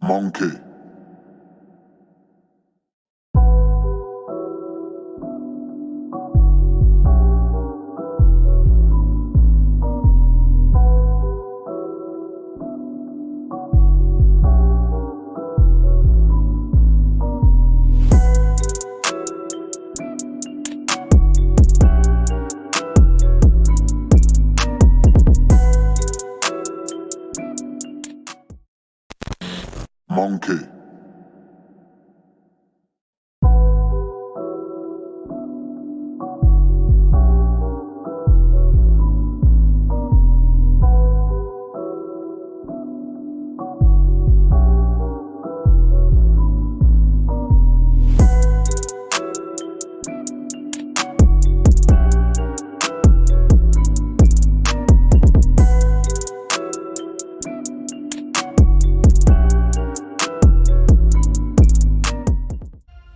Monkey. Monkey.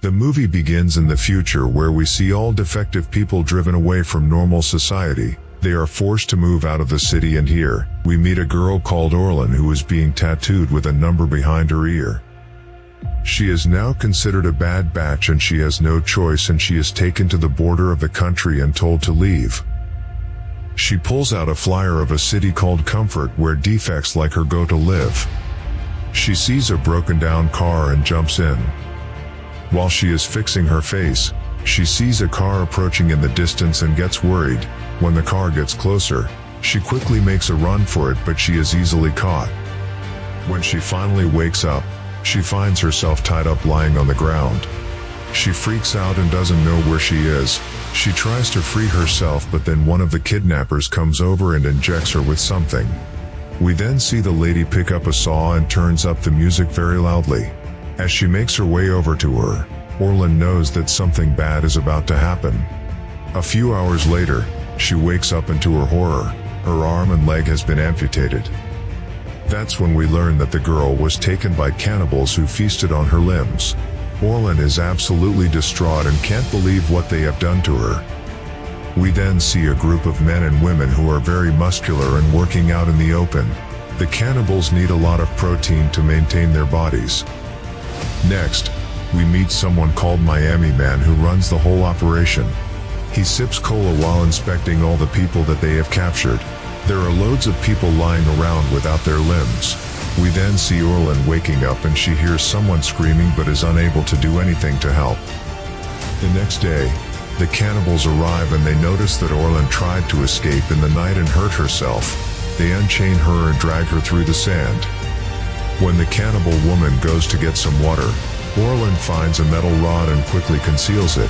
The movie begins in the future where we see all defective people driven away from normal society. They are forced to move out of the city, and here, we meet a girl called Orlin who is being tattooed with a number behind her ear. She is now considered a bad batch and she has no choice, and she is taken to the border of the country and told to leave. She pulls out a flyer of a city called Comfort where defects like her go to live. She sees a broken down car and jumps in. While she is fixing her face, she sees a car approaching in the distance and gets worried. When the car gets closer, she quickly makes a run for it, but she is easily caught. When she finally wakes up, she finds herself tied up lying on the ground. She freaks out and doesn't know where she is. She tries to free herself, but then one of the kidnappers comes over and injects her with something. We then see the lady pick up a saw and turns up the music very loudly. As she makes her way over to her, Orlin knows that something bad is about to happen. A few hours later, she wakes up, and to her horror, her arm and leg has been amputated. That's when we learn that the girl was taken by cannibals who feasted on her limbs. Orlin is absolutely distraught and can't believe what they have done to her. We then see a group of men and women who are very muscular and working out in the open. The cannibals need a lot of protein to maintain their bodies. Next, we meet someone called Miami Man who runs the whole operation. He sips cola while inspecting all the people that they have captured. There are loads of people lying around without their limbs. We then see Orlin waking up and she hears someone screaming but is unable to do anything to help. The next day, the cannibals arrive and they notice that Orlin tried to escape in the night and hurt herself. They unchain her and drag her through the sand. When the cannibal woman goes to get some water, Orlin finds a metal rod and quickly conceals it.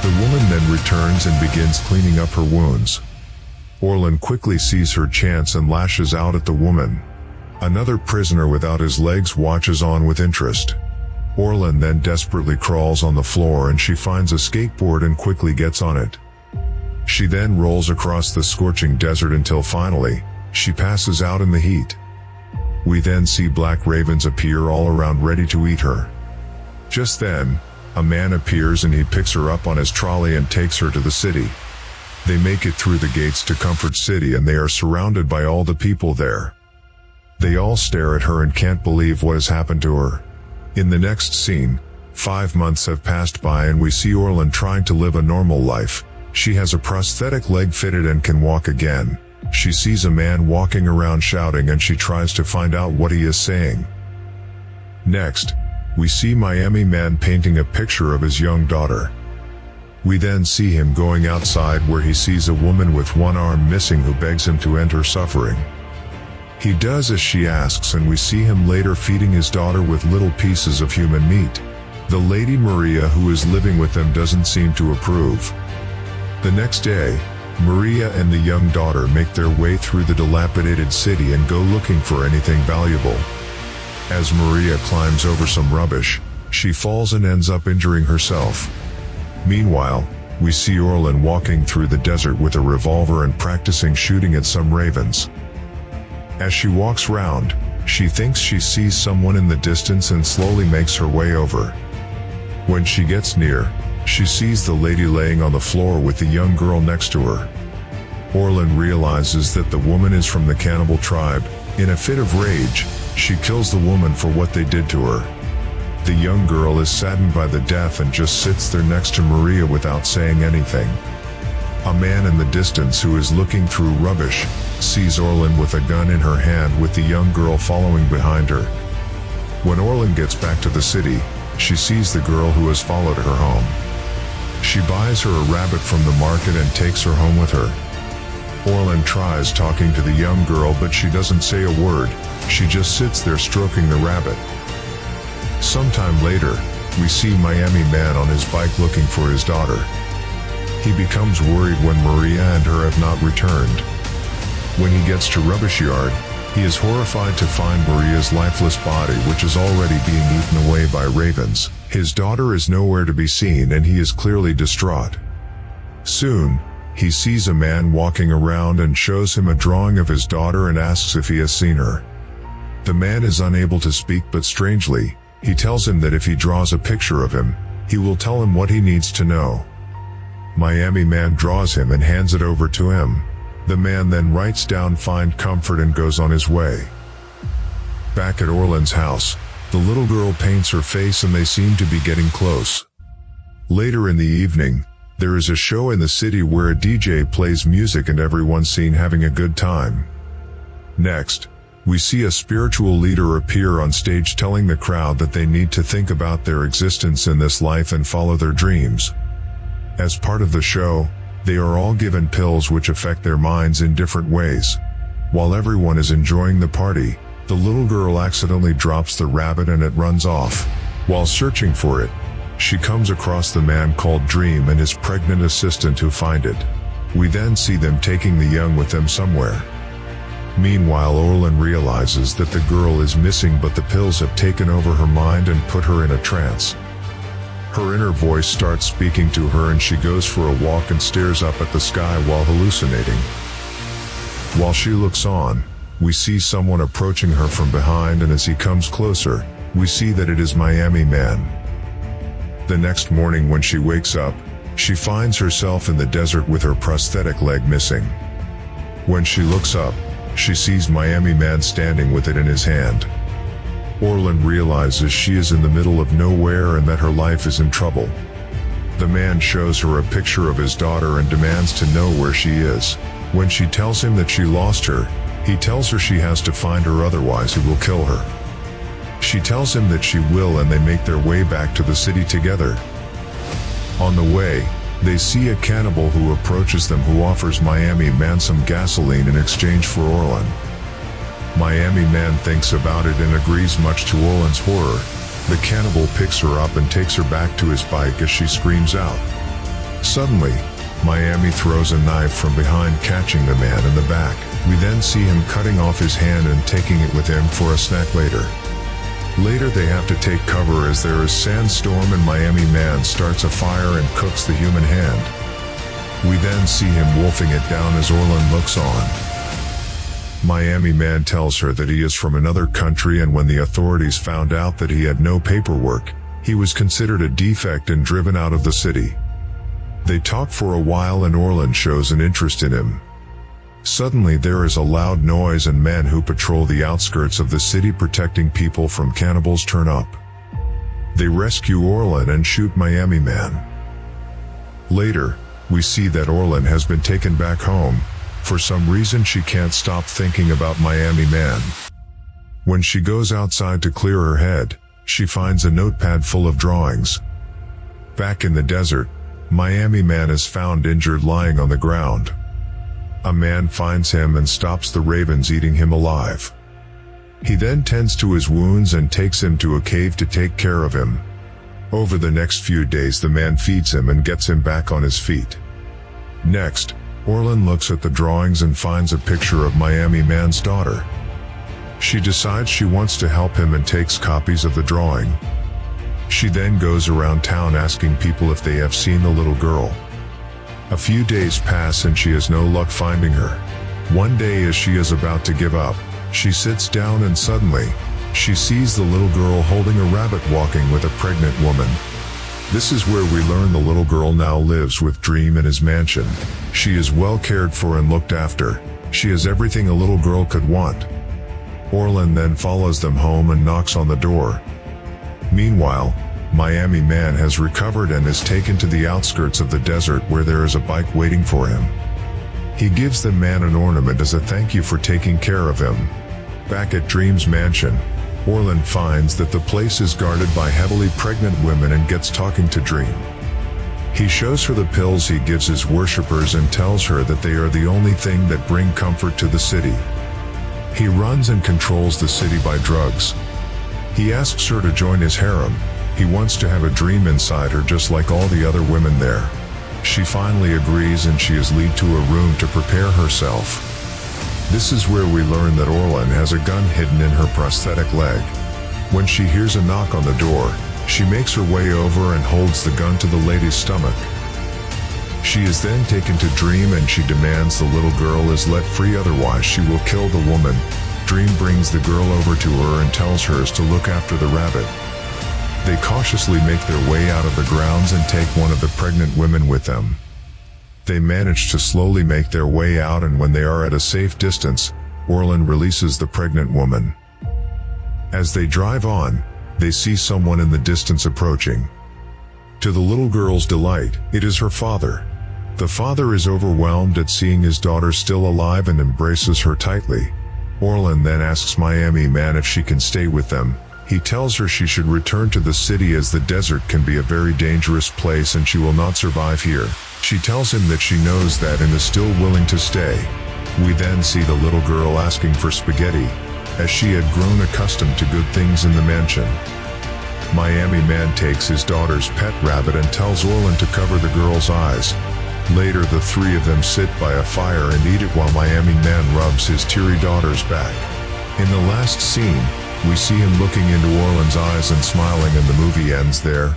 The woman then returns and begins cleaning up her wounds. Orlin quickly sees her chance and lashes out at the woman. Another prisoner without his legs watches on with interest. Orlin then desperately crawls on the floor and she finds a skateboard and quickly gets on it. She then rolls across the scorching desert until finally, she passes out in the heat. We then see black ravens appear all around ready to eat her. Just then, a man appears and he picks her up on his trolley and takes her to the city. They make it through the gates to Comfort City and they are surrounded by all the people there. They all stare at her and can't believe what has happened to her. In the next scene, 5 months have passed by and we see Orlin trying to live a normal life. She has a prosthetic leg fitted and can walk again. She sees a man walking around shouting and she tries to find out what he is saying. Next, we see Miami Man painting a picture of his young daughter. We then see him going outside where he sees a woman with one arm missing who begs him to end her suffering. He does as she asks and we see him later feeding his daughter with little pieces of human meat. The lady Maria who is living with them doesn't seem to approve. The next day, Maria and the young daughter make their way through the dilapidated city and go looking for anything valuable. As Maria climbs over some rubbish, she falls and ends up injuring herself. Meanwhile, we see Orlin walking through the desert with a revolver and practicing shooting at some ravens. As she walks round, she thinks she sees someone in the distance and slowly makes her way over. When she gets near, she sees the lady laying on the floor with the young girl next to her. Orlin realizes that the woman is from the cannibal tribe. In a fit of rage, she kills the woman for what they did to her. The young girl is saddened by the death and just sits there next to Maria without saying anything. A man in the distance who is looking through rubbish sees Orlin with a gun in her hand with the young girl following behind her. When Orlin gets back to the city, she sees the girl who has followed her home. She buys her a rabbit from the market and takes her home with her. Orlin tries talking to the young girl, but she doesn't say a word. She just sits there stroking the rabbit. Sometime later, we see Miami man on his bike looking for his daughter. He becomes worried when Maria and her have not returned. When he gets to rubbish yard, he is horrified to find Maria's lifeless body, which is already being eaten away by ravens. His daughter is nowhere to be seen and he is clearly distraught. Soon, he sees a man walking around and shows him a drawing of his daughter and asks if he has seen her. The man is unable to speak, but strangely, he tells him that if he draws a picture of him, he will tell him what he needs to know. Miami man draws him and hands it over to him. The man then writes down "find comfort" and goes on his way. Back at Orlin's house, the little girl paints her face and they seem to be getting close. Later in the evening, there is a show in the city where a DJ plays music and everyone's seen having a good time. Next, we see a spiritual leader appear on stage telling the crowd that they need to think about their existence in this life and follow their dreams. As part of the show, they are all given pills which affect their minds in different ways. While everyone is enjoying the party, the little girl accidentally drops the rabbit and it runs off. While searching for it, she comes across the man called Dream and his pregnant assistant who find it. We then see them taking the young with them somewhere. Meanwhile, Orlin realizes that the girl is missing, but the pills have taken over her mind and put her in a trance. Her inner voice starts speaking to her and she goes for a walk and stares up at the sky while hallucinating. While she looks on, we see someone approaching her from behind, and as he comes closer, we see that it is Miami man. The next morning when she wakes up, she finds herself in the desert with her prosthetic leg missing. When she looks up, she sees Miami man standing with it in his hand. Orlin realizes she is in the middle of nowhere and that her life is in trouble. The man shows her a picture of his daughter and demands to know where she is. When she tells him that she lost her, he tells her she has to find her, otherwise he will kill her. She tells him that she will, and they make their way back to the city together. On the way, they see a cannibal who approaches them, who offers Miami man some gasoline in exchange for Orlin. Miami man thinks about it and agrees, much to Orlin's horror. The cannibal picks her up and takes her back to his bike as she screams out. Suddenly, Miami throws a knife from behind, catching the man in the back. We then see him cutting off his hand and taking it with him for a snack later. Later they have to take cover as there is sandstorm and Miami man starts a fire and cooks the human hand. We then see him wolfing it down as Orlin looks on. Miami man tells her that he is from another country, and when the authorities found out that he had no paperwork, he was considered a defect and driven out of the city. They talk for a while and Orlin shows an interest in him. Suddenly there is a loud noise and men who patrol the outskirts of the city protecting people from cannibals turn up. They rescue Orlin and shoot Miami man. Later, we see that Orlin has been taken back home. For some reason she can't stop thinking about Miami man. When she goes outside to clear her head, she finds a notepad full of drawings. Back in the desert, Miami man is found injured lying on the ground. A man finds him and stops the ravens eating him alive. He then tends to his wounds and takes him to a cave to take care of him. Over the next few days the man feeds him and gets him back on his feet. Next, Orlin looks at the drawings and finds a picture of Miami man's daughter. She decides she wants to help him and takes copies of the drawing. She then goes around town asking people if they have seen the little girl. A few days pass and she has no luck finding her. One day as she is about to give up, she sits down and suddenly, she sees the little girl holding a rabbit walking with a pregnant woman. This is where we learn the little girl now lives with Dream in his mansion. She is well cared for and looked after. She has everything a little girl could want. Orlin then follows them home and knocks on the door. Meanwhile, Miami man has recovered and is taken to the outskirts of the desert where there is a bike waiting for him. He gives the man an ornament as a thank you for taking care of him. Back at Dream's mansion, Orlin finds that the place is guarded by heavily pregnant women and gets talking to Dream. He shows her the pills he gives his worshippers and tells her that they are the only thing that bring comfort to the city. He runs and controls the city by drugs. He asks her to join his harem. He wants to have a dream inside her just like all the other women there. She finally agrees and she is led to a room to prepare herself. This is where we learn that Orlin has a gun hidden in her prosthetic leg. When she hears a knock on the door, she makes her way over and holds the gun to the lady's stomach. She is then taken to Dream and she demands the little girl is let free, otherwise she will kill the woman. Dream brings the girl over to her and tells her to look after the rabbit. They cautiously make their way out of the grounds and take one of the pregnant women with them. They manage to slowly make their way out, and when they are at a safe distance, Orlin releases the pregnant woman. As they drive on, they see someone in the distance approaching. To the little girl's delight, it is her father. The father is overwhelmed at seeing his daughter still alive and embraces her tightly. Orlin then asks Miami man if she can stay with them. He tells her she should return to the city as the desert can be a very dangerous place and she will not survive here. She tells him that she knows that and is still willing to stay. We then see the little girl asking for spaghetti, as she had grown accustomed to good things in the mansion. Miami man takes his daughter's pet rabbit and tells Orlin to cover the girl's eyes. Later the three of them sit by a fire and eat it while Miami man rubs his teary daughter's back. In the last scene, we see him looking into Orlin's eyes and smiling, and the movie ends there.